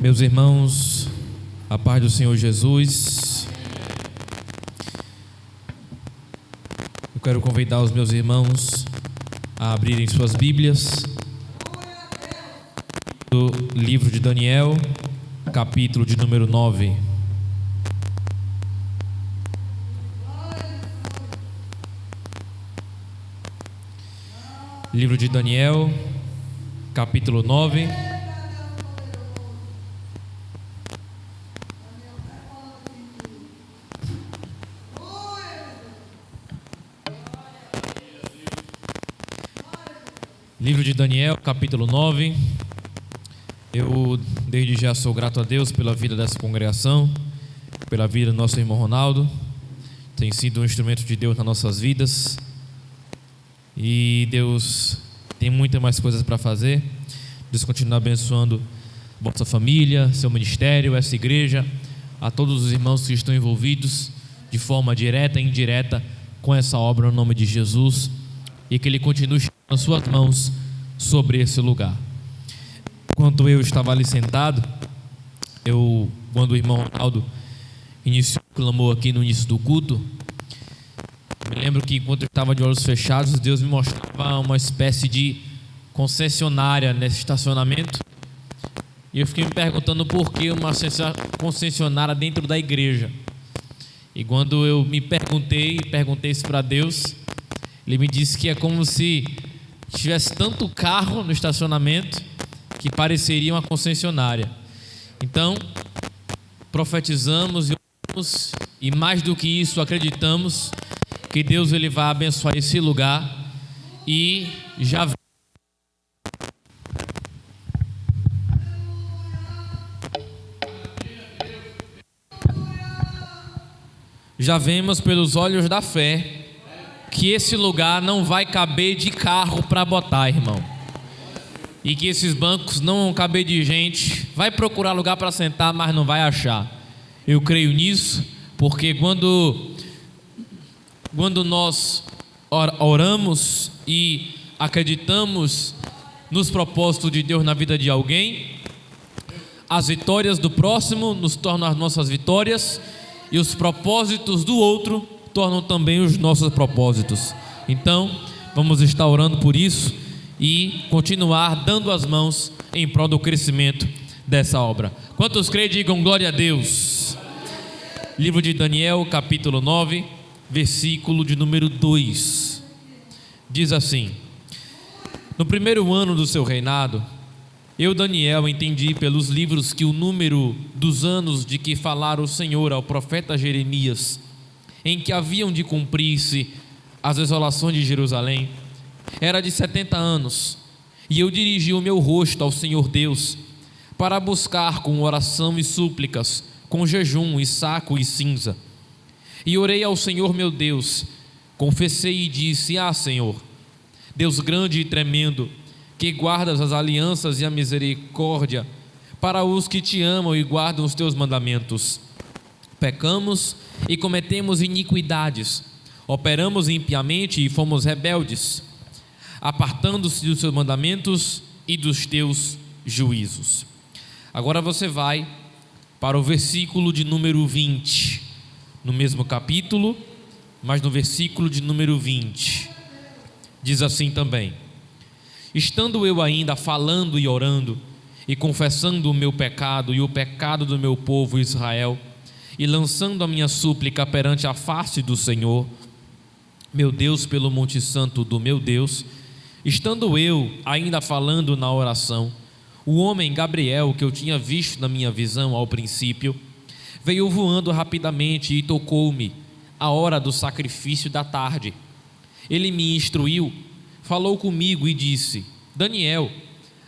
Meus irmãos, a paz do Senhor Jesus. Eu quero convidar os meus irmãos a abrirem suas Bíblias do livro de Daniel, capítulo de número 9. Livro de Daniel, capítulo 9. Livro de Daniel, capítulo 9. Eu desde já sou grato a Deus pela vida dessa congregação, pela vida do nosso irmão Ronaldo. Tem sido um instrumento de Deus nas nossas vidas. E Deus tem muitas mais coisas para fazer. Deus continua abençoando vossa família, seu ministério, essa igreja, a todos os irmãos que estão envolvidos de forma direta e indireta com essa obra no nome de Jesus. E que Ele continue nas suas mãos sobre esse lugar. Enquanto eu estava ali sentado, quando o irmão Ronaldo iniciou o clamor aqui no início do culto, me lembro que enquanto eu estava de olhos fechados, Deus me mostrava uma espécie de concessionária nesse estacionamento. E eu fiquei me perguntando por que uma concessionária dentro da igreja. E quando eu me perguntei isso para Deus, Ele me disse que é como se tivesse tanto carro no estacionamento que pareceria uma concessionária. Então, profetizamos e oramos, e mais do que isso, acreditamos que Deus ele vai abençoar esse lugar. E já vemos pelos olhos da fé que esse lugar não vai caber de carro para botar, irmão. E que esses bancos não vão caber de gente. Vai procurar lugar para sentar, mas não vai achar. Eu creio nisso, porque quando nós oramos e acreditamos nos propósitos de Deus na vida de alguém, as vitórias do próximo nos tornam as nossas vitórias, e os propósitos do outro tornam também os nossos propósitos. Então, vamos estar orando por isso e continuar dando as mãos em prol do crescimento dessa obra. Quantos creem, digam glória a Deus. Livro de Daniel, capítulo 9, versículo de número 2. Diz assim: no primeiro ano do seu reinado, eu, Daniel, entendi pelos livros que o número dos anos de que falara o Senhor ao profeta Jeremias, em que haviam de cumprir-se as desolações de Jerusalém, era de 70 anos. E eu dirigi o meu rosto ao Senhor Deus, para buscar com oração e súplicas, com jejum e saco e cinza. E orei ao Senhor meu Deus, confessei e disse: Senhor, Deus grande e tremendo, que guardas as alianças e a misericórdia para os que te amam e guardam os teus mandamentos. Pecamos e cometemos iniquidades, operamos impiamente e fomos rebeldes, apartando-se dos teus mandamentos e dos teus juízos. Agora você vai para o versículo de número 20, no mesmo capítulo, mas no versículo de número 20, diz assim também: estando eu ainda falando e orando, e confessando o meu pecado e o pecado do meu povo Israel, e lançando a minha súplica perante a face do Senhor, meu Deus, pelo monte santo do meu Deus, estando eu ainda falando na oração, o homem Gabriel, que eu tinha visto na minha visão ao princípio, veio voando rapidamente e tocou-me a hora do sacrifício da tarde. Ele me instruiu, falou comigo e disse: Daniel,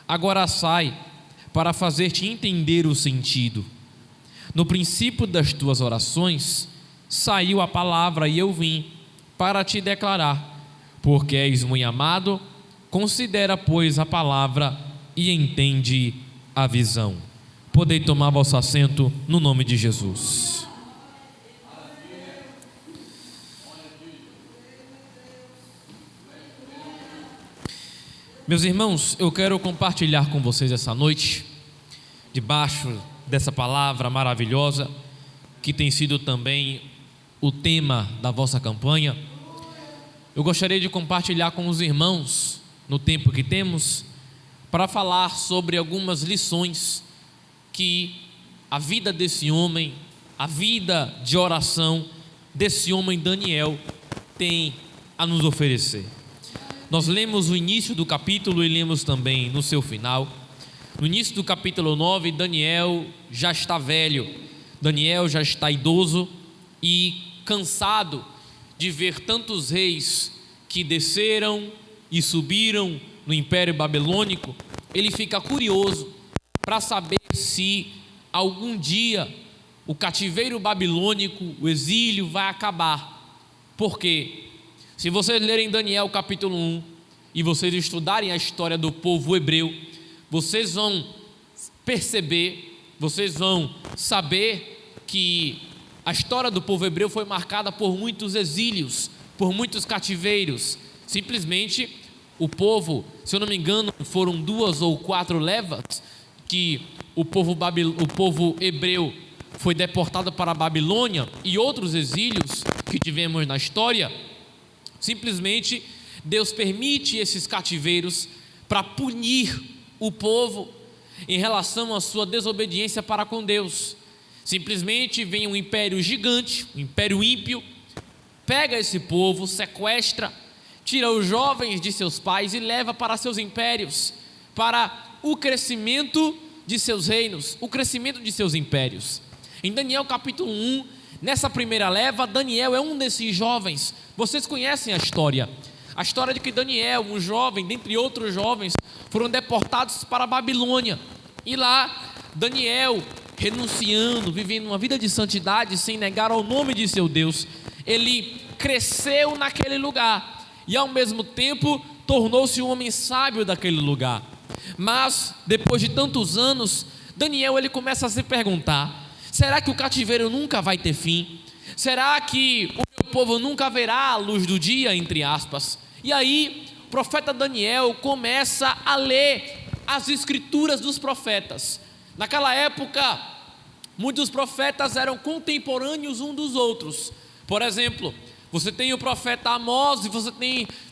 agora sai para fazer-te entender o sentido. No princípio das tuas orações saiu a palavra e eu vim para te declarar, porque és muito amado. Considera, pois, a palavra e entende a visão. Podei tomar vosso assento no nome de Jesus. Meus irmãos, eu quero compartilhar com vocês essa noite debaixo dessa palavra maravilhosa, que tem sido também o tema da vossa campanha, eu gostaria de compartilhar com os irmãos, no tempo que temos, para falar sobre algumas lições que a vida desse homem, a vida de oração desse homem Daniel tem a nos oferecer. Nós lemos o início do capítulo e lemos também no seu final. No início do capítulo 9, Daniel já está velho, Daniel já está idoso e cansado de ver tantos reis que desceram e subiram no Império Babilônico. Ele fica curioso para saber se algum dia o cativeiro babilônico, o exílio vai acabar. Por quê? Se vocês lerem Daniel capítulo 1 e vocês estudarem a história do povo hebreu, vocês vão perceber, vocês vão saber que a história do povo hebreu foi marcada por muitos exílios, por muitos cativeiros. Simplesmente o povo, se eu não me engano, foram 2 ou 4 levas que o povo hebreu foi deportado para a Babilônia, e outros exílios que tivemos na história. Simplesmente Deus permite esses cativeiros para punir o povo em relação à sua desobediência para com Deus. Simplesmente vem um império gigante, um império ímpio, pega esse povo, sequestra, tira os jovens de seus pais e leva para seus impérios, para o crescimento de seus reinos, o crescimento de seus impérios. Em Daniel capítulo 1, nessa primeira leva, Daniel é um desses jovens. Vocês conhecem a história de que Daniel, um jovem, dentre outros jovens, foram deportados para a Babilônia, e lá Daniel, renunciando, vivendo uma vida de santidade, sem negar ao nome de seu Deus, ele cresceu naquele lugar, e ao mesmo tempo tornou-se um homem sábio daquele lugar. Mas depois de tantos anos, Daniel ele começa a se perguntar: será que o cativeiro nunca vai ter fim? Será que o meu povo nunca verá a luz do dia, entre aspas? E aí o profeta Daniel começa a ler as escrituras dos profetas. Naquela época, muitos profetas eram contemporâneos uns dos outros. Por exemplo, você tem o profeta Amós e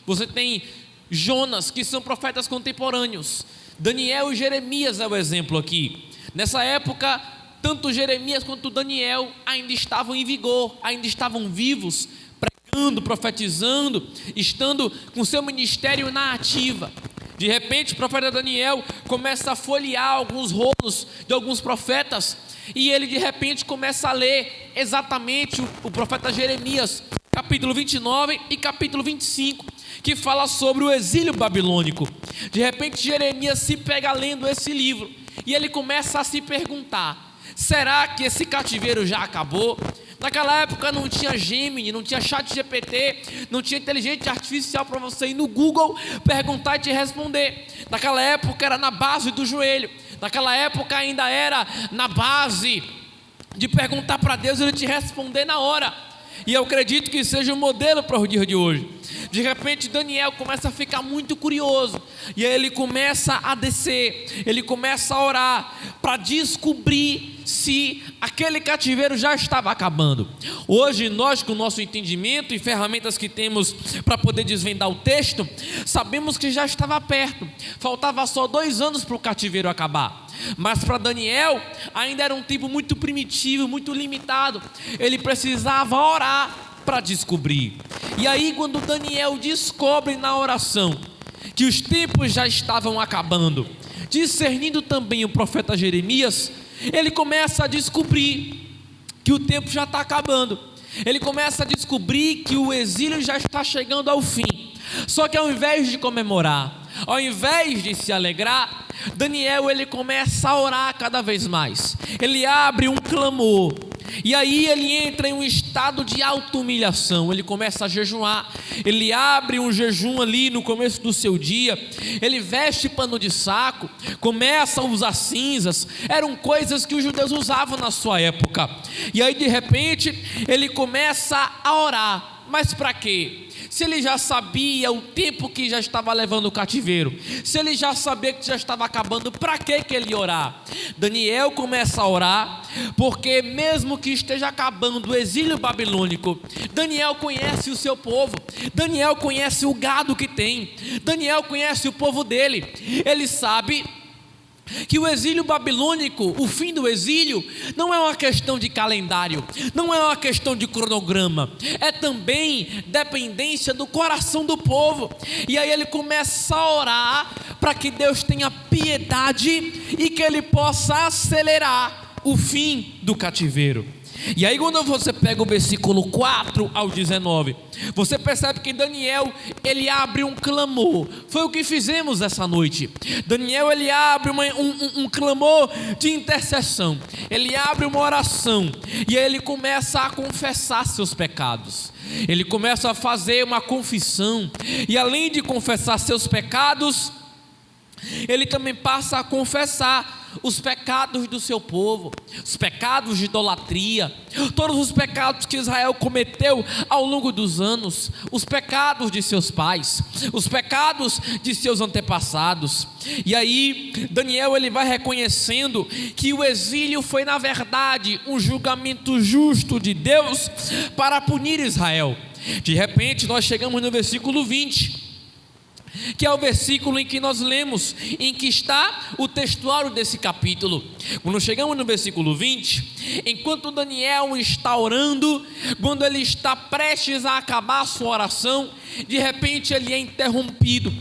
você tem Jonas, que são profetas contemporâneos. Daniel e Jeremias é o exemplo aqui. Nessa época, tanto Jeremias quanto Daniel ainda estavam em vigor, ainda estavam vivos, pregando, profetizando, estando com seu ministério na ativa. De repente o profeta Daniel começa a folhear alguns rolos de alguns profetas, e ele de repente começa a ler exatamente o profeta Jeremias, capítulo 29 e capítulo 25, que fala sobre o exílio babilônico. De repente Jeremias se pega lendo esse livro, e ele começa a se perguntar: será que esse cativeiro já acabou? Naquela época não tinha Gemini, não tinha ChatGPT, não tinha inteligência artificial para você ir no Google, perguntar e te responder. Naquela época era na base do joelho. Naquela época ainda era na base de perguntar para Deus e Ele te responder na hora. E eu acredito que seja um modelo para o dia de hoje. De repente Daniel começa a ficar muito curioso, e aí ele começa a descer, ele começa a orar para descobrir se aquele cativeiro já estava acabando. Hoje nós, com o nosso entendimento e ferramentas que temos para poder desvendar o texto, sabemos que já estava perto, faltava só 2 anos para o cativeiro acabar. Mas para Daniel ainda era um tempo muito primitivo, muito limitado. Ele precisava orar para descobrir. E aí quando Daniel descobre na oração que os tempos já estavam acabando, discernindo também o profeta Jeremias, ele começa a descobrir que o tempo já está acabando. Ele começa a descobrir que o exílio já está chegando ao fim. Só que ao invés de comemorar, ao invés de se alegrar, Daniel ele começa a orar cada vez mais. Ele abre um clamor, e aí ele entra em um estado de auto-humilhação. Ele começa a jejuar, ele abre um jejum ali no começo do seu dia, ele veste pano de saco, começa a usar cinzas. Eram coisas que os judeus usavam na sua época. E aí de repente ele começa a orar. Mas para quê? se ele já sabia o tempo que já estava levando o cativeiro, se ele já sabia que já estava acabando, para que ele ia orar? Daniel começa a orar, porque mesmo que esteja acabando o exílio babilônico, Daniel conhece o seu povo, Daniel conhece o gado que tem, Daniel conhece o povo dele, ele sabe que o exílio babilônico, o fim do exílio, não é uma questão de calendário, não é uma questão de cronograma, é também dependência do coração do povo. E aí ele começa a orar para que Deus tenha piedade e que ele possa acelerar o fim do cativeiro. E aí quando você pega o versículo 4 ao 19, você percebe que Daniel, ele abre um clamor. Foi o que fizemos essa noite. Daniel, ele abre um clamor de intercessão, ele abre uma oração, e aí ele começa a confessar seus pecados, ele começa a fazer uma confissão, e além de confessar seus pecados, ele também passa a confessar os pecados do seu povo, os pecados de idolatria, todos os pecados que Israel cometeu ao longo dos anos, os pecados de seus pais, os pecados de seus antepassados. E aí Daniel, ele vai reconhecendo que o exílio foi na verdade um julgamento justo de Deus para punir Israel. De repente nós chegamos no versículo 20, que é o versículo em que nós lemos, em que está o textuário desse capítulo. Quando chegamos no versículo 20, enquanto Daniel está orando, quando ele está prestes a acabar a sua oração, de repente ele é interrompido.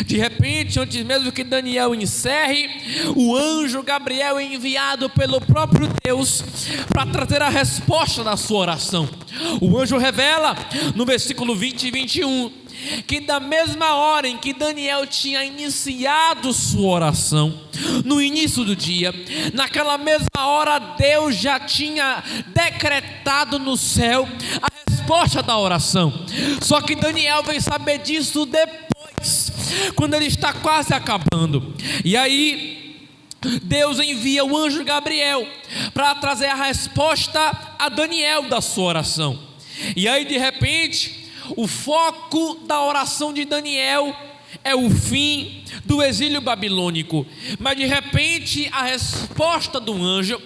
De repente, antes mesmo que Daniel encerre, o anjo Gabriel é enviado pelo próprio Deus para trazer a resposta da sua oração. O anjo revela no versículo 20 e 21 que da mesma hora em que Daniel tinha iniciado sua oração, no início do dia, naquela mesma hora Deus já tinha decretado no céu a resposta da oração. Só que Daniel vem saber disso depois, quando ele está quase acabando. E aí Deus envia o anjo Gabriel para trazer a resposta a Daniel da sua oração. E aí de repente o foco da oração de Daniel é o fim do exílio babilônico, mas de repente a resposta do anjo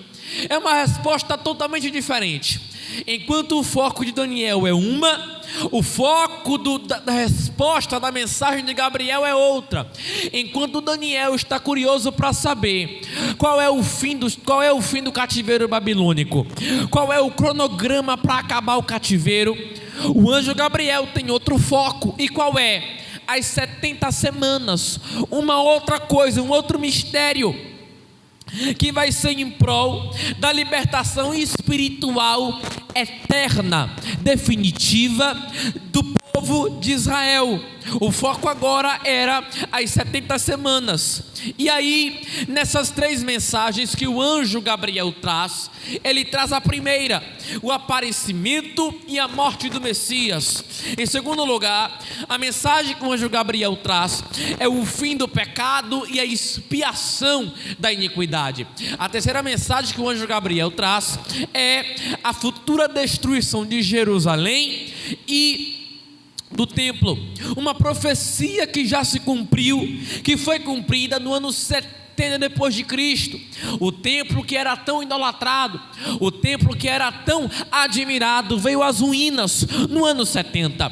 é uma resposta totalmente diferente. Enquanto o foco de Daniel é uma, o foco da resposta da mensagem de Gabriel é outra. Enquanto Daniel está curioso para saber qual é o fim do cativeiro babilônico, qual é o cronograma para acabar o cativeiro, o anjo Gabriel tem outro foco. E qual é? As 70 semanas, uma outra coisa, um outro mistério, que vai ser em prol da libertação espiritual eterna, definitiva do povo de Israel. O foco agora era as 70 semanas. E aí, nessas 3 mensagens que o anjo Gabriel traz, ele traz a primeira, o aparecimento e a morte do Messias. Em segundo lugar, a mensagem que o anjo Gabriel traz é o fim do pecado e a expiação da iniquidade. A terceira mensagem que o anjo Gabriel traz é a futura destruição de Jerusalém e do templo, uma profecia que já se cumpriu, que foi cumprida no ano 70 depois de Cristo. O templo que era tão idolatrado, o templo que era tão admirado, veio às ruínas no ano 70.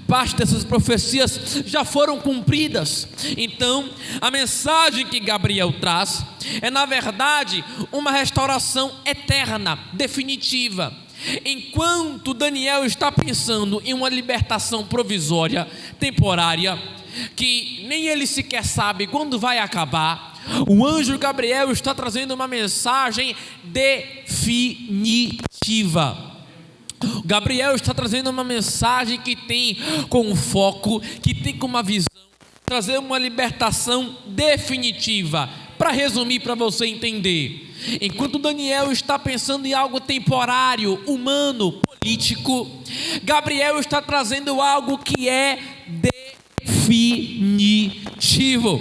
Parte dessas profecias já foram cumpridas. Então, a mensagem que Gabriel traz é, na verdade, uma restauração eterna, definitiva. Enquanto Daniel está pensando em uma libertação provisória, temporária, que nem ele sequer sabe quando vai acabar, o anjo Gabriel está trazendo uma mensagem definitiva. Gabriel está trazendo uma mensagem que tem como foco, que tem como uma visão, trazer uma libertação definitiva. Para resumir, para você entender, enquanto Daniel está pensando em algo temporário, humano, político, Gabriel está trazendo algo que é definitivo.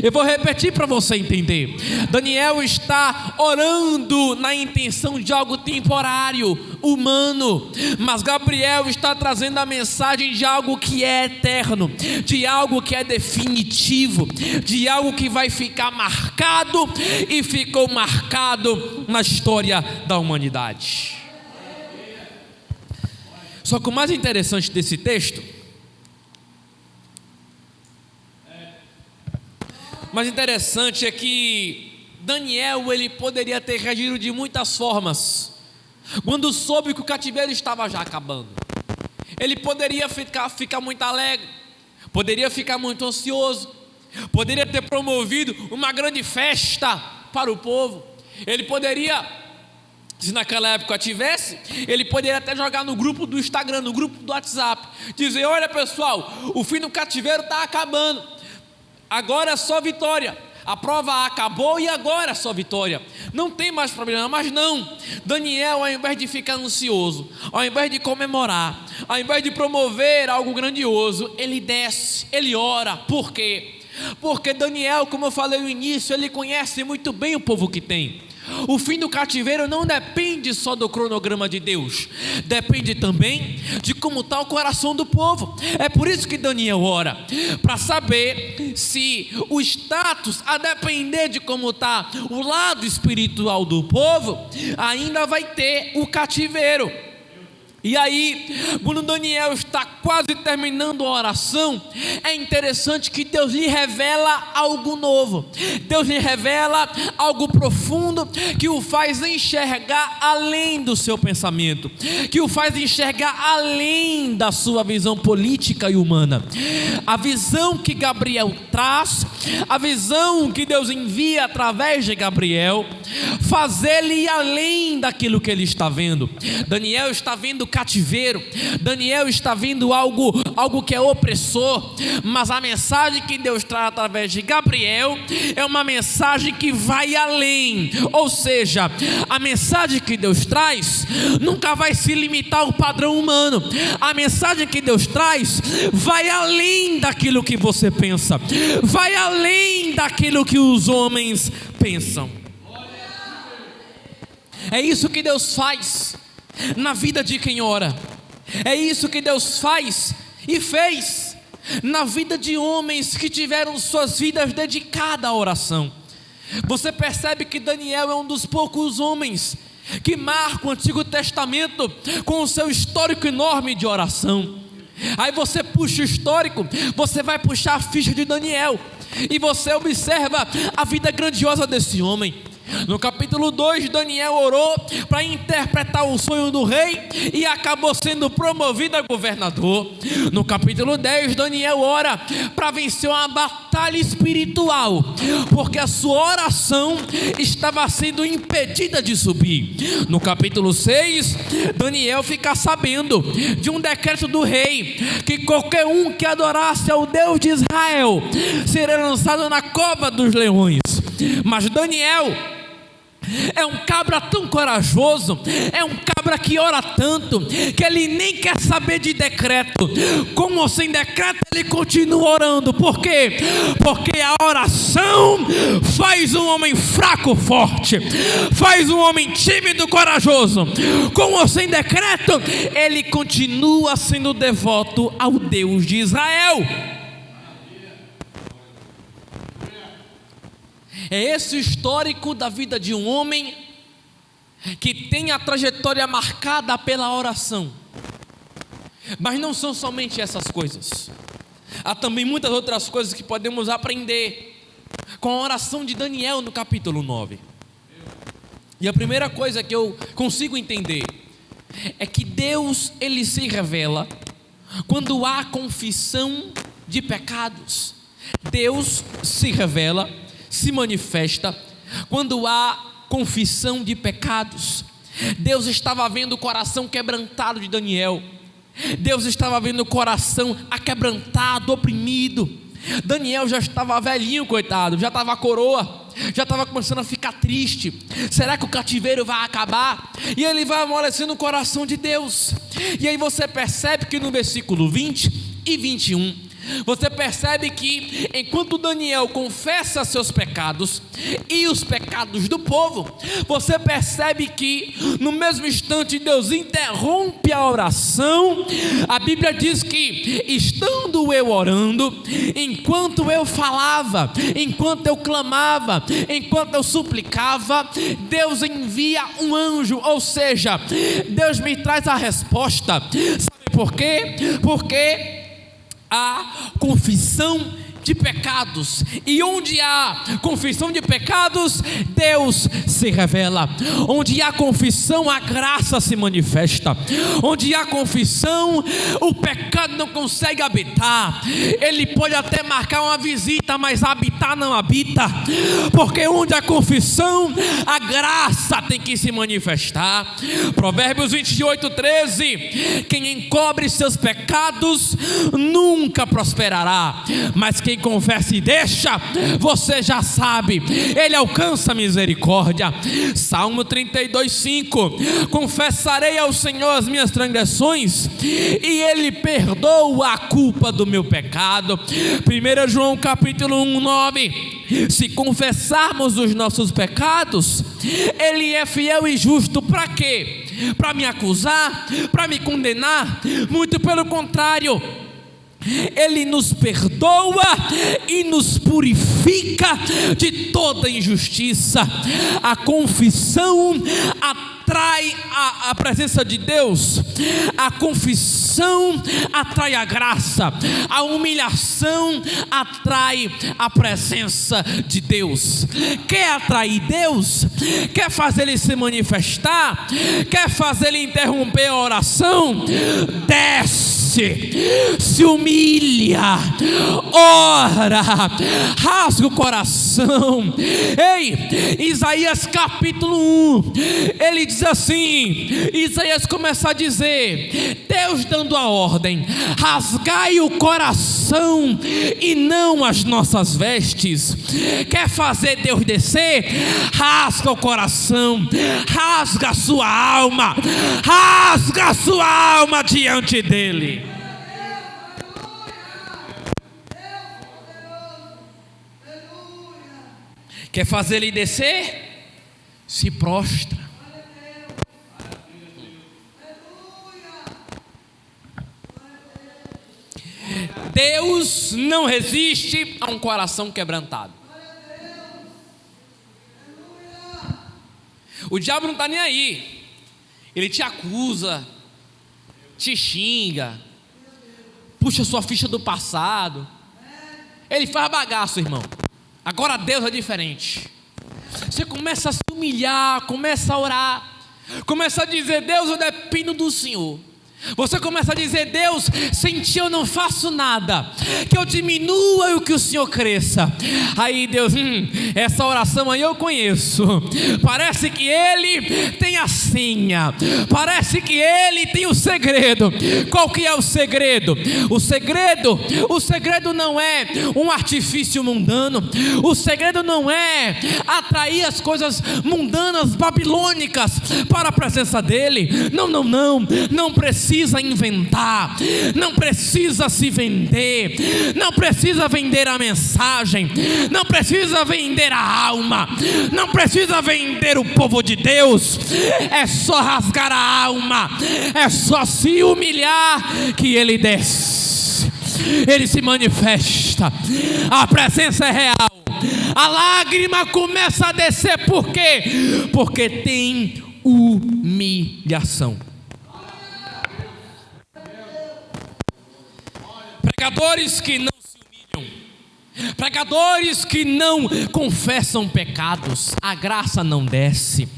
Eu vou repetir para você entender. Daniel está orando na intenção de algo temporário, humano, mas Gabriel está trazendo a mensagem de algo que é eterno, de algo que é definitivo, de algo que vai ficar marcado e ficou marcado na história da humanidade. Só que o mais interessante desse texto, é que Daniel, ele poderia ter reagido de muitas formas. Quando soube que o cativeiro estava já acabando, ele poderia ficar muito alegre, poderia ficar muito ansioso, poderia ter promovido uma grande festa para o povo. Ele poderia, se naquela época tivesse, ele poderia até jogar no grupo do Instagram, no grupo do WhatsApp, dizer: olha pessoal, o fim do cativeiro está acabando, agora é só vitória, a prova acabou e agora é só vitória, não tem mais problema. Mas não, Daniel, ao invés de ficar ansioso, ao invés de comemorar, ao invés de promover algo grandioso, ele desce, ele ora. Por quê? Porque Daniel, como eu falei no início, ele conhece muito bem o povo que tem. O fim do cativeiro não depende só do cronograma de Deus, depende também de como está o coração do povo. É por isso que Daniel ora, para saber se o status, a depender de como está o lado espiritual do povo, ainda vai ter o cativeiro. E aí, quando Daniel está quase terminando a oração, é interessante que Deus lhe revela algo novo. Deus lhe revela algo profundo que o faz enxergar além do seu pensamento, que o faz enxergar além da sua visão política e humana. A visão que Gabriel traz, a visão que Deus envia através de Gabriel, faz ele ir além daquilo que ele está vendo. Daniel está vendo cativeiro, Daniel está vendo algo que é opressor, mas a mensagem que Deus traz através de Gabriel é uma mensagem que vai além. Ou seja, a mensagem que Deus traz nunca vai se limitar ao padrão humano. A mensagem que Deus traz vai além daquilo que você pensa, vai além daquilo que os homens pensam. É isso que Deus faz na vida de quem ora. É isso que Deus faz e fez na vida de homens que tiveram suas vidas dedicadas à oração. Você percebe que Daniel é um dos poucos homens que marca o Antigo Testamento com o seu histórico enorme de oração. Aí você puxa o histórico, você vai puxar a ficha de Daniel e você observa a vida grandiosa desse homem. No capítulo 2, Daniel orou para interpretar o sonho do rei e acabou sendo promovido a governador. No capítulo 10, Daniel ora para vencer uma batalha espiritual, porque a sua oração estava sendo impedida de subir. No capítulo 6, Daniel fica sabendo de um decreto do rei, que qualquer um que adorasse ao Deus de Israel seria lançado na cova dos leões. Mas Daniel é um cabra tão corajoso, é um cabra que ora tanto, que ele nem quer saber de decreto. Com ou sem decreto, ele continua orando. Por quê? Porque a oração faz um homem fraco forte, faz um homem tímido corajoso. Com ou sem decreto, ele continua sendo devoto ao Deus de Israel. É esse o histórico da vida de um homem que tem a trajetória marcada pela oração. Mas não são somente essas coisas, há também muitas outras coisas que podemos aprender com a oração de Daniel no capítulo 9. E a primeira coisa que eu consigo entender é que Deus, ele se revela quando há confissão de pecados. Deus se revela, se manifesta quando há confissão de pecados. Deus estava vendo o coração quebrantado de Daniel. Deus estava vendo o coração aquebrantado, oprimido. Daniel já estava velhinho, coitado, já estava coroa, já estava começando a ficar triste. Será que o cativeiro vai acabar? E ele vai amolecendo o coração de Deus. E aí você percebe que no versículo 20 e 21, Você percebe que enquanto Daniel confessa seus pecados e os pecados do povo, você percebe que no mesmo instante Deus interrompe a oração. A Bíblia diz que estando eu orando, enquanto eu falava, enquanto eu clamava, enquanto eu suplicava, Deus envia um anjo, ou seja, Deus me traz a resposta. Sabe por quê? Porque a confissão de pecados, e onde há confissão de pecados, Deus se revela. Onde há confissão, a graça se manifesta. Onde há confissão, o pecado não consegue habitar. Ele pode até marcar uma visita, mas habitar não habita, porque onde há confissão, a graça tem que se manifestar. Provérbios 28:13: quem encobre seus pecados nunca prosperará, mas quem confessa e deixa, você já sabe, ele alcança misericórdia. Salmo 32:5: confessarei ao Senhor as minhas transgressões e ele perdoa a culpa do meu pecado. 1 João capítulo 1:9: se confessarmos os nossos pecados, ele é fiel e justo. Para quê? Para me acusar? Para me condenar? Muito pelo contrário, Ele nos perdoa e nos purifica de toda injustiça. A confissão atrai a presença de Deus, a confissão atrai a graça, a humilhação atrai a presença de Deus. Quer atrair Deus? Quer fazer Ele se manifestar? Quer fazer Ele interromper a oração? Desce, se humilha, ora, rasga o coração. Ei, Isaías capítulo 1, ele diz assim, Isaías começa a dizer, Deus dando a ordem: rasgai o coração e não as nossas vestes. Quer fazer Deus descer? Rasga o coração, rasga a sua alma, rasga a sua alma diante dele. Quer fazer ele descer? Se prostra. Deus não resiste a um coração quebrantado. O diabo não está nem aí. Ele te acusa, te xinga, puxa sua ficha do passado. Ele faz bagaço, irmão. Agora Deus é diferente. Você começa a se humilhar, começa a orar, começa a dizer: Deus, eu dependo do Senhor. Você começa a dizer: Deus, sem Ti eu não faço nada, que eu diminua e que o Senhor cresça. Aí Deus, essa oração aí eu conheço, parece que Ele tem a senha, parece que Ele tem o segredo. Qual que é o segredo? O segredo não é um artifício mundano, o segredo não é atrair as coisas mundanas, babilônicas para a presença dEle. Não precisa inventar, não precisa se vender, não precisa vender a mensagem, não precisa vender a alma, não precisa vender o povo de Deus. É só rasgar a alma, é só se humilhar que Ele desce, Ele se manifesta, a presença é real, a lágrima começa a descer. Por quê? Porque tem humilhação. Pregadores que não se humilham, pregadores que não confessam pecados, a graça não desce.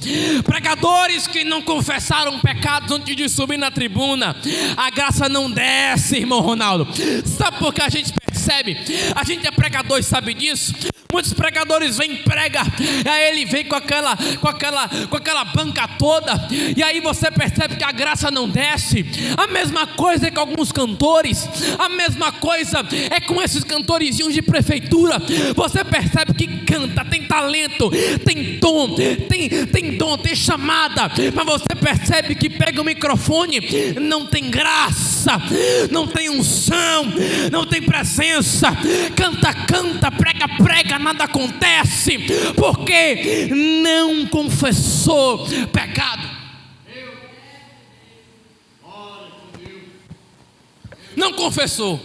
Pregadores que não confessaram pecados antes de subir na tribuna, a graça não desce, irmão Ronaldo. Sabe por que a gente percebe? A gente é pregador e sabe disso, Muitos pregadores vêm e pregam, e aí ele vem com aquela banca toda, e aí você percebe que a graça não desce. A mesma coisa é com alguns cantores, a mesma coisa é com esses cantorizinhos de prefeitura. Você percebe que canta, tem talento, tem dom, tem chamada, mas você percebe que pega o microfone, não tem graça, não tem unção, não tem presença. Canta, prega, nada acontece, porque não confessou pecado. Não confessou.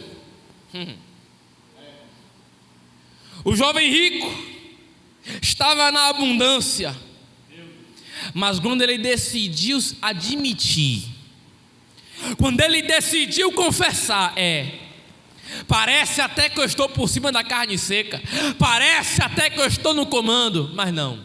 O jovem rico estava na abundância, mas quando ele decidiu admitir, quando ele decidiu confessar, parece até que eu estou por cima da carne seca, parece até que eu estou no comando, mas não.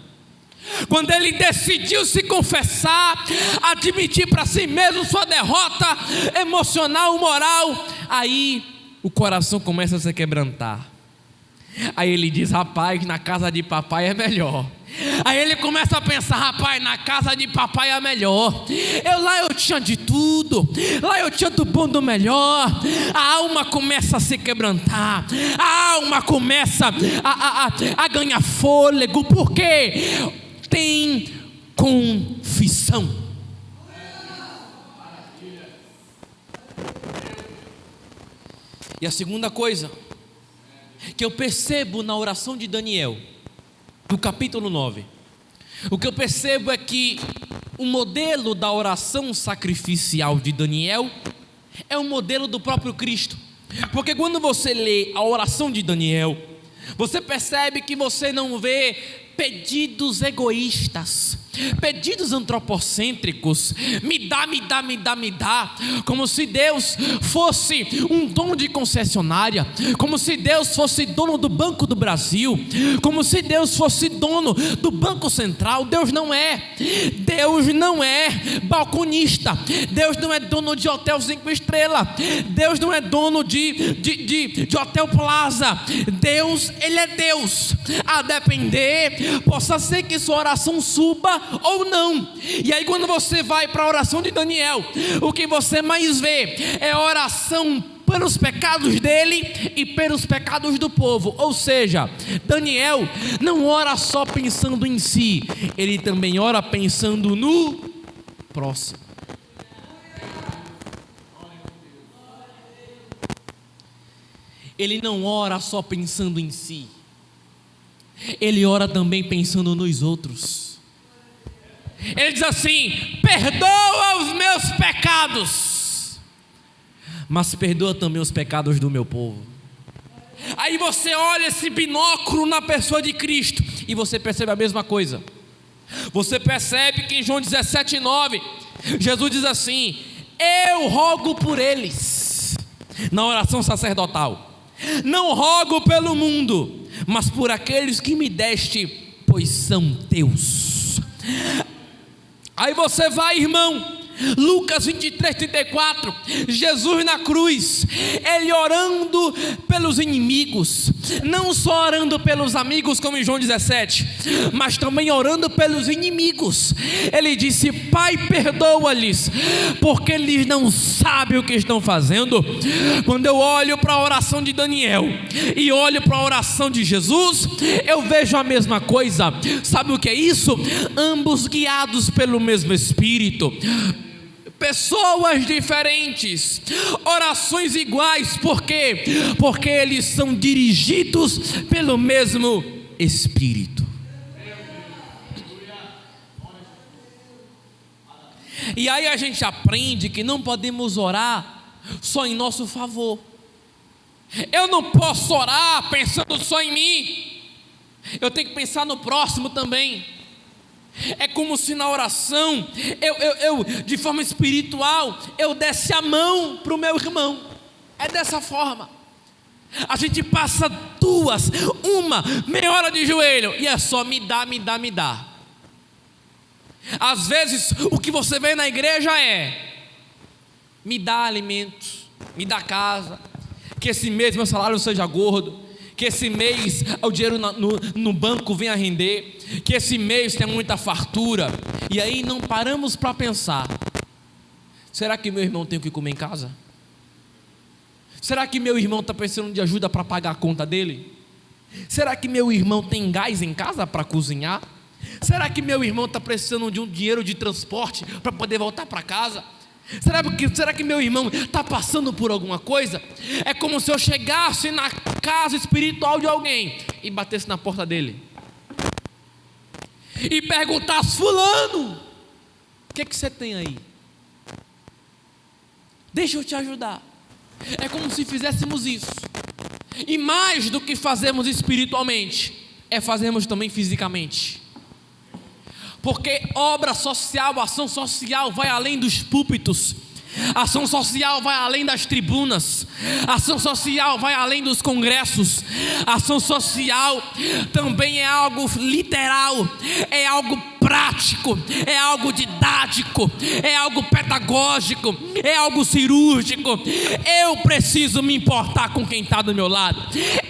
Quando ele decidiu se confessar, admitir para si mesmo sua derrota emocional, moral, aí o coração começa a se quebrantar. Aí ele diz: rapaz, na casa de papai é melhor. Aí ele começa a pensar: rapaz, na casa de papai é melhor. Lá eu tinha de tudo, lá eu tinha do bom do melhor. A alma começa a se quebrantar, a alma começa a ganhar fôlego, porque tem confissão. E a segunda coisa que eu percebo na oração de Daniel, no capítulo 9, o que eu percebo é que o modelo da oração sacrificial de Daniel é um modelo do próprio Cristo. Porque quando você lê a oração de Daniel, você percebe que você não vê pedidos egoístas, pedidos antropocêntricos, me dá, como se Deus fosse um dono de concessionária, como se Deus fosse dono do Banco do Brasil, como se Deus fosse dono do Banco Central. Deus não é balconista, Deus não é dono de hotel 5 estrelas, Deus não é dono de hotel Plaza. Deus, Ele é Deus. A depender, possa ser que sua oração suba ou não. E aí quando você vai para a oração de Daniel, o que você mais vê é oração pelos pecados dele e pelos pecados do povo. Ou seja, Daniel não ora só pensando em si, ele também ora pensando no próximo. Ele não ora só pensando em si, ele ora também pensando nos outros. Ele diz assim: perdoa os meus pecados, mas perdoa também os pecados do meu povo. Aí você olha esse binóculo na pessoa de Cristo e você percebe a mesma coisa. Você percebe que em João 17:9 Jesus diz assim: eu rogo por eles, na oração sacerdotal, não rogo pelo mundo, mas por aqueles que me deste, pois são teus. Aí você vai, irmão, Lucas 23:34, Jesus na cruz, ele orando pelos inimigos, não só orando pelos amigos como em João 17, mas também orando pelos inimigos. Ele disse: Pai, perdoa-lhes, porque eles não sabem o que estão fazendo. Quando eu olho para a oração de Daniel e olho para a oração de Jesus, eu vejo a mesma coisa. Sabe o que é isso? Ambos guiados pelo mesmo Espírito, pessoas diferentes, orações iguais. Por quê? Porque eles são dirigidos pelo mesmo Espírito. E aí a gente aprende que não podemos orar só em nosso favor. Eu não posso orar pensando só em mim, eu tenho que pensar no próximo também. É como se na oração eu de forma espiritual, eu desse a mão para o meu irmão. É dessa forma. A gente passa meia hora de joelho e é só me dá. Às vezes o que você vê na igreja é: me dá alimento, me dá casa, que esse mês meu salário seja gordo, que esse mês o dinheiro no banco venha render, que esse mês tenha muita fartura. E aí não paramos para pensar: será que meu irmão tem o que comer em casa? Será que meu irmão está precisando de ajuda para pagar a conta dele? Será que meu irmão tem gás em casa para cozinhar? Será que meu irmão está precisando de um dinheiro de transporte para poder voltar para casa? Será que meu irmão está passando por alguma coisa? É como se eu chegasse na casa espiritual de alguém e batesse na porta dele e perguntasse: fulano, o que você tem aí? Deixa eu te ajudar. É como se fizéssemos isso. E mais do que fazemos espiritualmente, é fazermos também fisicamente. Porque obra social, ação social vai além dos púlpitos. Ação social vai além das tribunas. Ação social vai além dos congressos. Ação social também é algo literal, é algo prático, é algo didático, é algo pedagógico, é algo cirúrgico. Eu preciso me importar com quem está do meu lado.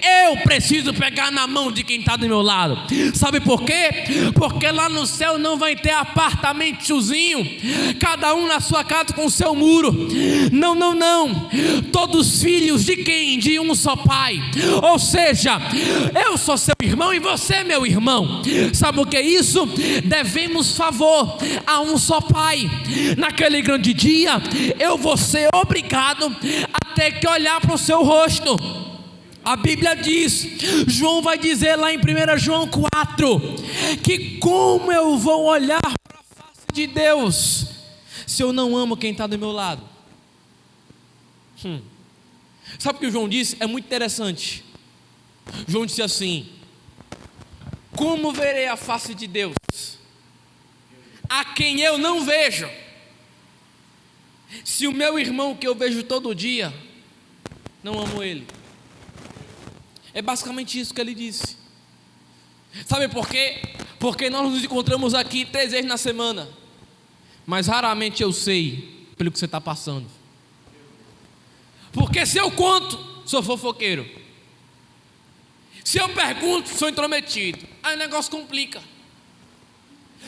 Eu preciso pegar na mão de quem está do meu lado. Sabe por quê? Porque lá no céu não vai ter apartamentozinho, cada um na sua casa com o seu muro. Não, não, não. Todos filhos de quem? De um só pai. Ou seja, eu sou seu irmão e você é meu irmão. Sabe o que é isso? Devemos favor a um só pai. Naquele grande dia, eu vou ser obrigado a ter que olhar para o seu rosto. A Bíblia diz, João vai dizer lá em 1 João 4, que como eu vou olhar para a face de Deus se eu não amo quem está do meu lado? Sabe o que o João disse? É muito interessante. João disse assim: como verei a face de Deus, a quem eu não vejo, se o meu irmão que eu vejo todo dia, não amo ele? É basicamente isso que ele disse. Sabe por quê? Porque nós nos encontramos aqui 3 vezes na semana, mas raramente eu sei pelo que você está passando. Porque se eu conto, sou fofoqueiro. Se eu pergunto, sou intrometido. Aí o negócio complica.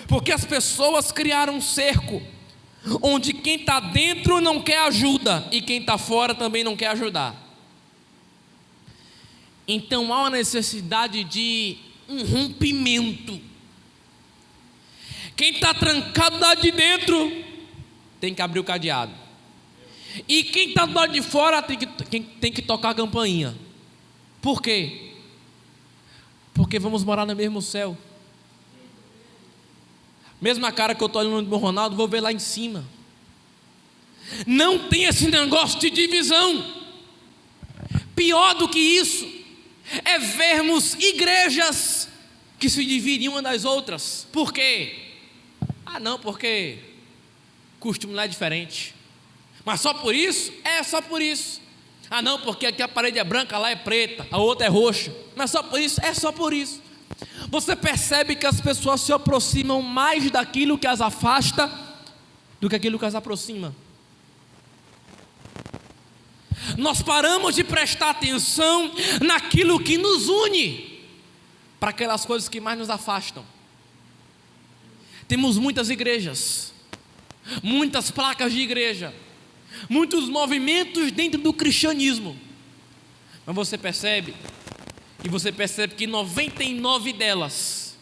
Porque as pessoas criaram um cerco onde quem está dentro não quer ajuda e quem está fora também não quer ajudar. Então há uma necessidade de um rompimento. Quem está trancado lá de dentro tem que abrir o cadeado. E quem está do lado de fora tem que tocar a campainha. Por quê? Porque vamos morar no mesmo céu. Mesma cara que eu estou olhando do Ronaldo, vou ver lá em cima. Não tem esse negócio de divisão. Pior do que isso é vermos igrejas que se dividem uma das outras. Por quê? Não, porque costume lá é diferente. Mas só por isso? É só por isso. Não, porque aqui a parede é branca, lá é preta, a outra é roxa. Mas só por isso? É só por isso. Você percebe que as pessoas se aproximam mais daquilo que as afasta do que aquilo que as aproxima. Nós paramos de prestar atenção naquilo que nos une para aquelas coisas que mais nos afastam. Temos muitas igrejas, muitas placas de igreja, muitos movimentos dentro do cristianismo, mas você percebe que 99 delas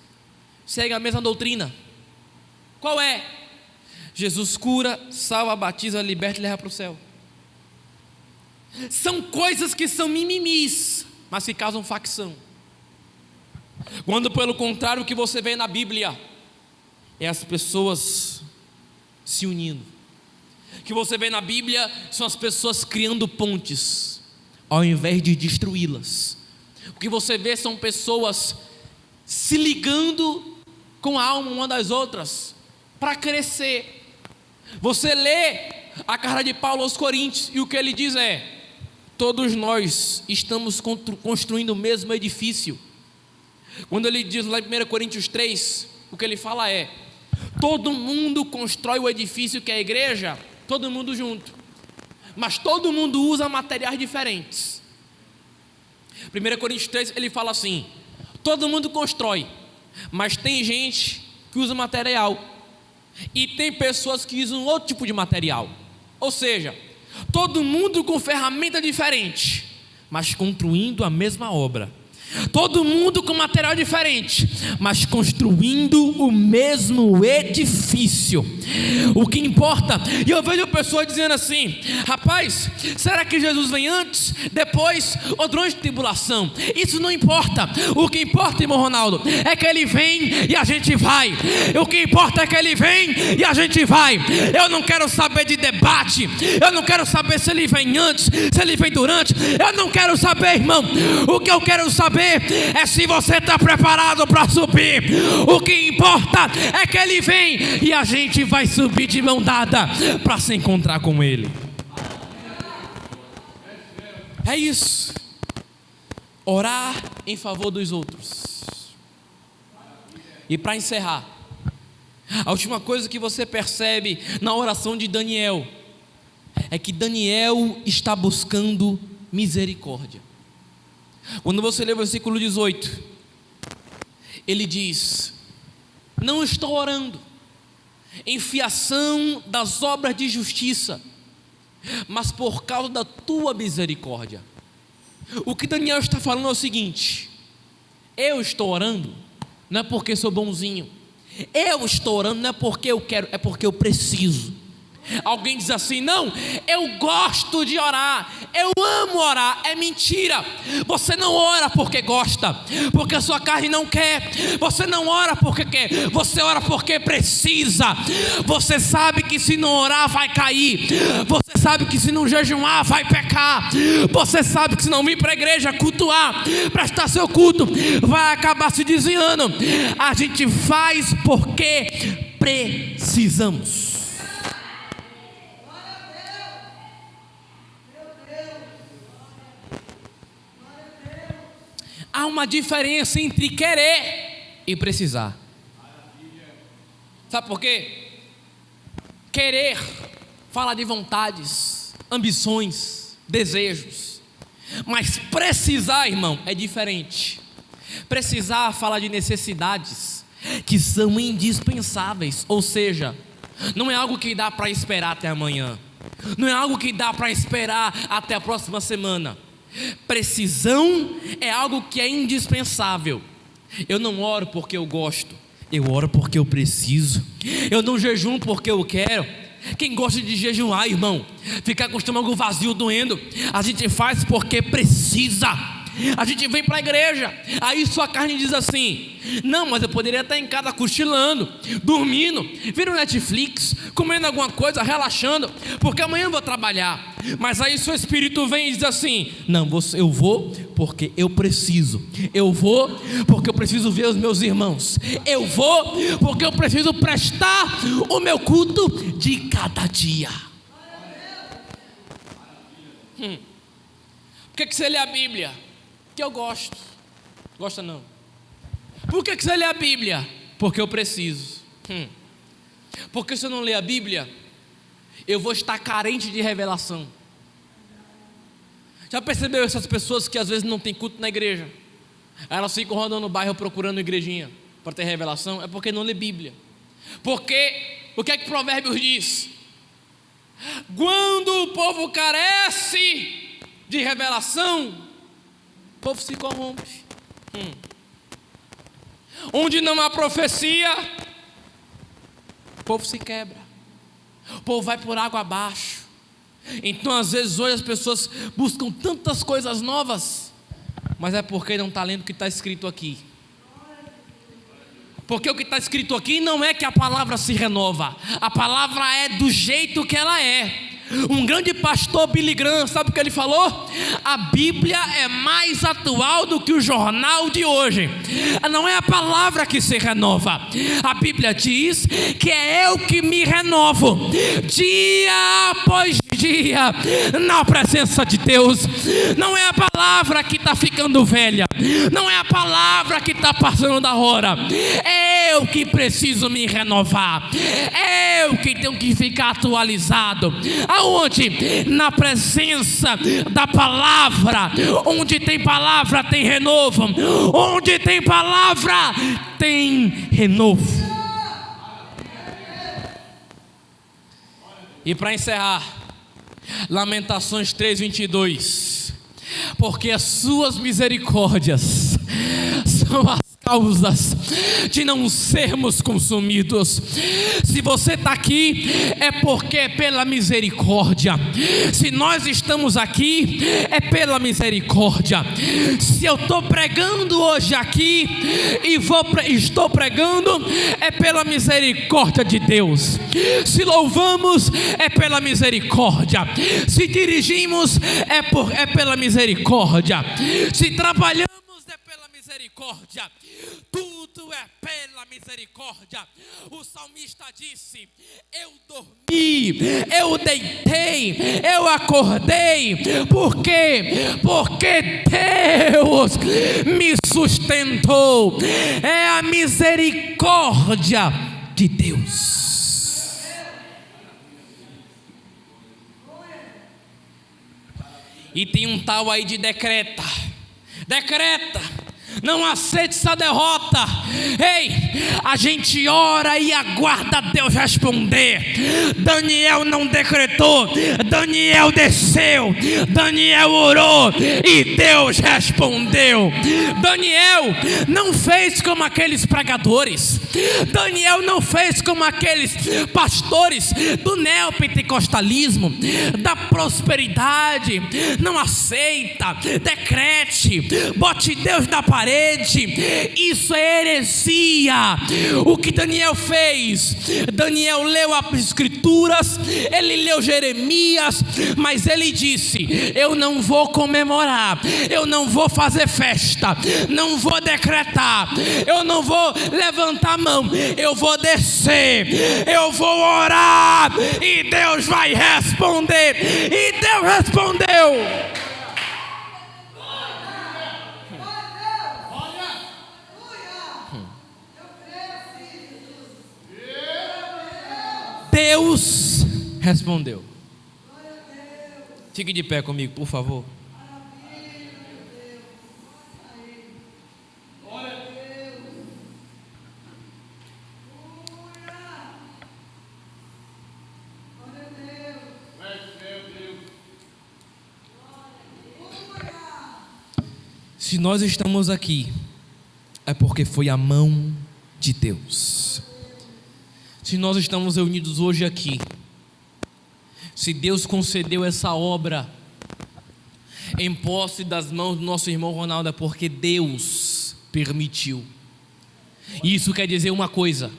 seguem a mesma doutrina. Qual é? Jesus cura, salva, batiza, liberta e leva para o céu. São coisas que são mimimis, mas que causam facção. Quando pelo contrário o que você vê na Bíblia é as pessoas se unindo. O que você vê na Bíblia são as pessoas criando pontes ao invés de destruí-las. O que você vê são pessoas se ligando com a alma uma das outras para crescer. Você lê a carta de Paulo aos Coríntios e o que ele diz é: todos nós estamos construindo o mesmo edifício. Quando ele diz lá em 1 Coríntios 3, o que ele fala é: todo mundo constrói o edifício que é a igreja, todo mundo junto, mas todo mundo usa materiais diferentes. 1 Coríntios 3, ele fala assim: todo mundo constrói, mas tem gente que usa material, e tem pessoas que usam outro tipo de material. Ou seja, todo mundo com ferramenta diferente, mas construindo a mesma obra. Todo mundo com material diferente, mas construindo o mesmo edifício. O que importa, e eu vejo pessoas dizendo assim: rapaz, será que Jesus vem antes, depois ou durante a tribulação? Isso não importa. O que importa, irmão Ronaldo, é que Ele vem e a gente vai. O que importa é que Ele vem e a gente vai. Eu não quero saber de debate, eu não quero saber se Ele vem antes, se Ele vem durante. Eu não quero saber, irmão. O que eu quero saber é se você está preparado para subir. O que importa é que Ele vem e a gente vai subir de mão dada para se encontrar com Ele. É isso. Orar em favor dos outros. E para encerrar, a última coisa que você percebe na oração de Daniel é que Daniel está buscando misericórdia. Quando você lê o versículo 18, ele diz: não estou orando em fiação das obras de justiça, mas por causa da tua misericórdia. O que Daniel está falando é o seguinte: eu estou orando não é porque sou bonzinho, eu estou orando não é porque eu quero, é porque eu preciso. Alguém diz assim: não, eu gosto de orar, eu amo orar. É mentira. Você não ora porque gosta, porque a sua carne não quer. Você não ora porque quer, você ora porque precisa. Você sabe que se não orar vai cair. Você sabe que se não jejuar vai pecar. Você sabe que se não vir para a igreja cultuar, prestar seu culto, vai acabar se desviando. A gente faz porque precisamos. Há uma diferença entre querer e precisar. Sabe por quê? Querer fala de vontades, ambições, desejos. Mas precisar, irmão, é diferente. Precisar fala de necessidades que são indispensáveis. Ou seja, não é algo que dá para esperar até amanhã, não é algo que dá para esperar até a próxima semana. Precisão é algo que é indispensável. Eu não oro porque eu gosto, eu oro porque eu preciso. Eu não jejuo porque eu quero. Quem gosta de jejuar, irmão, ficar com o estômago vazio doendo, a gente faz porque precisa. A gente vem para a igreja, aí sua carne diz assim: não, mas eu poderia estar em casa cochilando, dormindo, vendo Netflix, comendo alguma coisa, relaxando, porque amanhã eu vou trabalhar. Mas aí seu espírito vem e diz assim: não, eu vou porque eu preciso. Eu vou porque eu preciso ver os meus irmãos. Eu vou porque eu preciso prestar o meu culto de cada dia. Por que você lê a Bíblia? Porque eu gosto. Gosta não? Por que você lê a Bíblia? Porque eu preciso. Porque se eu não ler a Bíblia, eu vou estar carente de revelação. Já percebeu essas pessoas que às vezes não tem culto na igreja? Elas ficam rodando no bairro procurando igrejinha para ter revelação? É porque não lê Bíblia. Porque o que é que Provérbios diz? Quando o povo carece de revelação, o povo se corrompe. Onde não há profecia, o povo se quebra, o povo vai por água abaixo. Então às vezes hoje as pessoas buscam tantas coisas novas, mas é porque não está lendo o que está escrito aqui. Porque o que está escrito aqui não é que a palavra se renova, a palavra é do jeito que ela é. Um grande pastor, Billy Graham, sabe o que ele falou? A Bíblia é mais atual do que o jornal de hoje. Não é a palavra que se renova. A Bíblia diz que é eu que me renovo dia após dia na presença de Deus. Não é a palavra que está ficando velha, não é a palavra que está passando da hora. É eu que preciso me renovar, é eu que tenho que ficar atualizado. Aonde? Na presença da palavra. Onde tem palavra tem renovo, onde tem palavra tem renovo. E para encerrar, Lamentações 3:22, porque as suas misericórdias são as causas de não sermos consumidos. Se você está aqui, é porque é pela misericórdia. Se nós estamos aqui, é pela misericórdia. Se eu estou pregando hoje aqui e estou pregando, é pela misericórdia de Deus. Se louvamos, é pela misericórdia. Se dirigimos, é pela misericórdia. Se trabalhamos, é pela misericórdia. Tudo é pela misericórdia. O salmista disse: eu dormi, eu deitei, eu acordei. Por quê? Porque Deus me sustentou. É a misericórdia de Deus. E tem um tal aí de decreta, não aceite essa derrota. Ei, a gente ora e aguarda Deus responder. Daniel não decretou, Daniel desceu, Daniel orou e Deus respondeu. Daniel não fez como aqueles pregadores, Daniel não fez como aqueles pastores do neopentecostalismo, da prosperidade. Não aceita, decrete, bote Deus na parede. Isso é heresia. O que Daniel fez? Daniel leu as escrituras, ele leu Jeremias, mas ele disse: eu não vou comemorar, eu não vou fazer festa, não vou decretar, eu não vou levantar a mão, eu vou descer, eu vou orar e Deus vai responder. E Deus respondeu. Deus respondeu. Fique de pé comigo, por favor. Se nós estamos aqui, é porque foi a mão de Deus. Se nós estamos reunidos hoje aqui, se Deus concedeu essa obra em posse das mãos do nosso irmão Ronaldo, é porque Deus permitiu. E isso quer dizer uma coisa,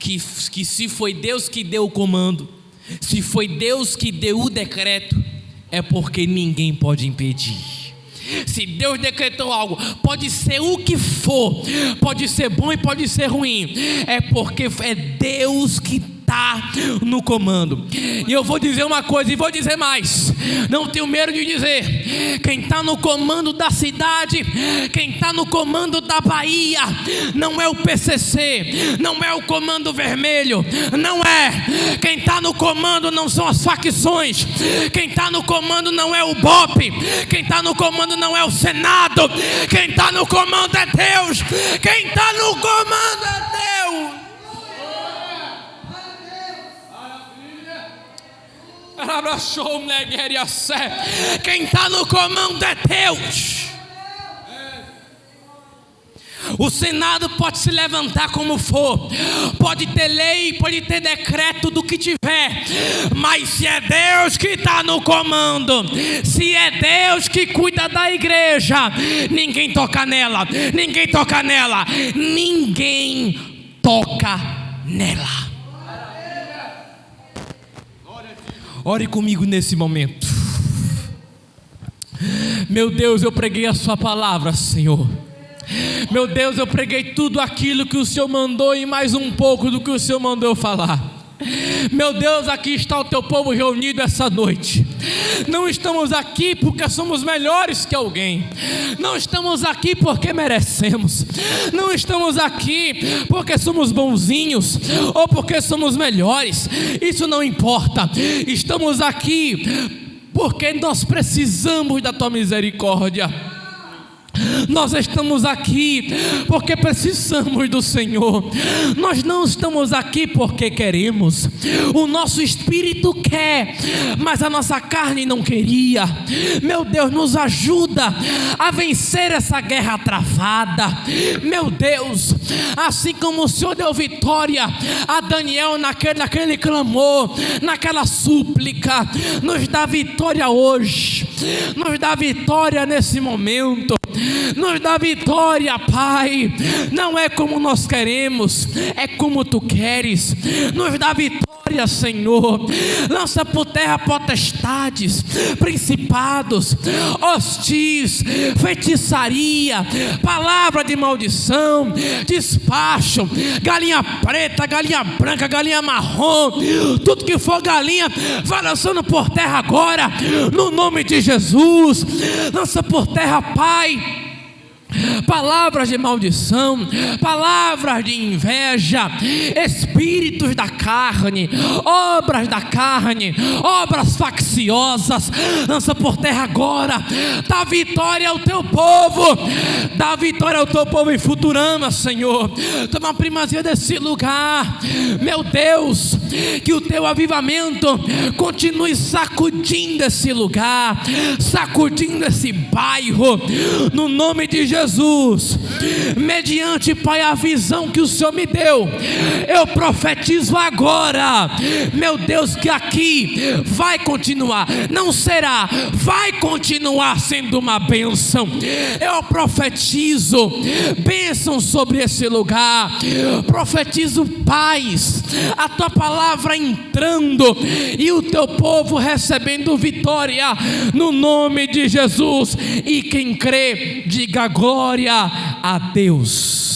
que se foi Deus que deu o comando, se foi Deus que deu o decreto, é porque ninguém pode impedir. Se Deus decretou algo, pode ser o que for, pode ser bom e pode ser ruim, é porque é Deus que está no comando. E eu vou dizer uma coisa e vou dizer mais, não tenho medo de dizer: quem está no comando da cidade, quem está no comando da Bahia, não é o PCC, não é o Comando Vermelho, não é. Quem está no comando não são as facções, quem está no comando não é o BOP, quem está no comando não é o Senado, quem está no comando é Deus, quem está no comando é Deus. Quem está no comando é Deus. O Senado pode se levantar como for, pode ter lei, pode ter decreto do que tiver, mas se é Deus que está no comando, se é Deus que cuida da igreja, ninguém toca nela, ninguém toca nela, ninguém toca nela. Ore comigo nesse momento. Meu Deus, eu preguei a sua palavra, Senhor. Meu Deus, eu preguei tudo aquilo que o Senhor mandou e mais um pouco do que o Senhor mandou falar. Meu Deus, aqui está o teu povo reunido essa noite. Não estamos aqui porque somos melhores que alguém. Não estamos aqui porque merecemos. Não estamos aqui porque somos bonzinhos ou porque somos melhores. Isso não importa. Estamos aqui porque nós precisamos da tua misericórdia. Nós estamos aqui porque precisamos do Senhor. Nós não estamos aqui porque queremos. O nosso espírito quer, mas a nossa carne não queria. Meu Deus, nos ajuda a vencer essa guerra travada. Meu Deus, assim como o Senhor deu vitória a Daniel naquele clamor, naquela súplica, nos dá vitória hoje. Nos dá vitória nesse momento. Nos dá vitória, Pai. Não é como nós queremos, é como Tu queres. Nos dá vitória, Senhor. Lança por terra potestades, principados, hostis, feitiçaria, palavra de maldição, despacho, galinha preta, galinha branca, galinha marrom, tudo que for galinha, vai lançando por terra agora, no nome de Jesus. Lança por terra, Pai, palavras de maldição, palavras de inveja, espíritos da carne, obras facciosas. Lança por terra agora. Dá vitória ao teu povo. Dá vitória ao teu povo em Futurama, Senhor. Toma a primazia desse lugar. Meu Deus, que o teu avivamento continue sacudindo esse lugar, sacudindo esse bairro, no nome de Jesus. Mediante, Pai, a visão que o Senhor me deu, eu profetizo agora, meu Deus, que aqui vai continuar, não será, vai continuar sendo uma bênção. Eu profetizo bênção sobre esse lugar, profetizo paz, a tua palavra entrando e o teu povo recebendo vitória, no nome de Jesus. E quem crê, diga glória a Deus.